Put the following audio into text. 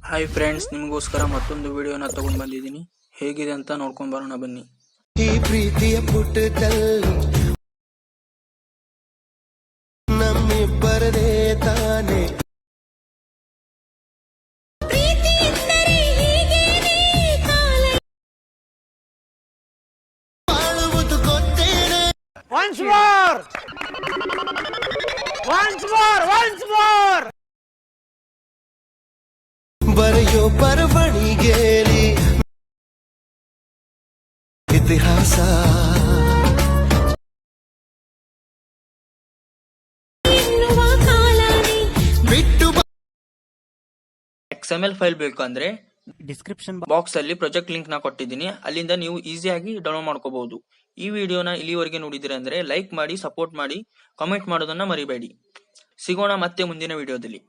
Hi friends, ನಿಮಗೋಸ್ಕರ ಮತ್ತೊಂದು ವಿಡಿಯೋನ ತಗೊಂಡ್ ಬಂದಿದ್ದೀನಿ. ಹೇಗಿದೆ ಅಂತ ನೋಡ್ಕೊಂಡ್ ಬರೋಣ ಬನ್ನಿ. ಈ ಪ್ರೀತಿಯ ಪುಟದಲ್ಲಿ ನಮ್ಮಿಬ್ಬರದೇ ತಾನೆ ಬಾಳುವುದು ಗೊತ್ತೇನೆ. Once more! Once more! Once more! ಬರೆಯೋ ಬರವಣಿಗೆಯಲ್ಲಿ ಇತಿಹಾಸ ಬಿಟ್ಟು XML ಫೈಲ್ ಬೇಕು ಅಂದ್ರೆ ಡಿಸ್ಕ್ರಿಪ್ಷನ್ ಬಾಕ್ಸ್ ಅಲ್ಲಿ ಪ್ರಾಜೆಕ್ಟ್ ಲಿಂಕ್ ನ ಕೊಟ್ಟಿದ್ದೀನಿ. ಅಲ್ಲಿಂದ ನೀವು ಈಸಿಯಾಗಿ ಡೌನ್ಲೋಡ್ ಮಾಡ್ಕೋಬಹುದು. ಈ ವಿಡಿಯೋನ ಇಲ್ಲಿವರೆಗೆ ನೋಡಿದಿರ ಅಂದ್ರೆ ಲೈಕ್ ಮಾಡಿ, ಸಪೋರ್ಟ್ ಮಾಡಿ, ಕಾಮೆಂಟ್ ಮಾಡೋದನ್ನ ಮರಿಬೇಡಿ. ಸಿಗೋಣ ಮತ್ತೆ ಮುಂದಿನ ವಿಡಿಯೋದಲ್ಲಿ.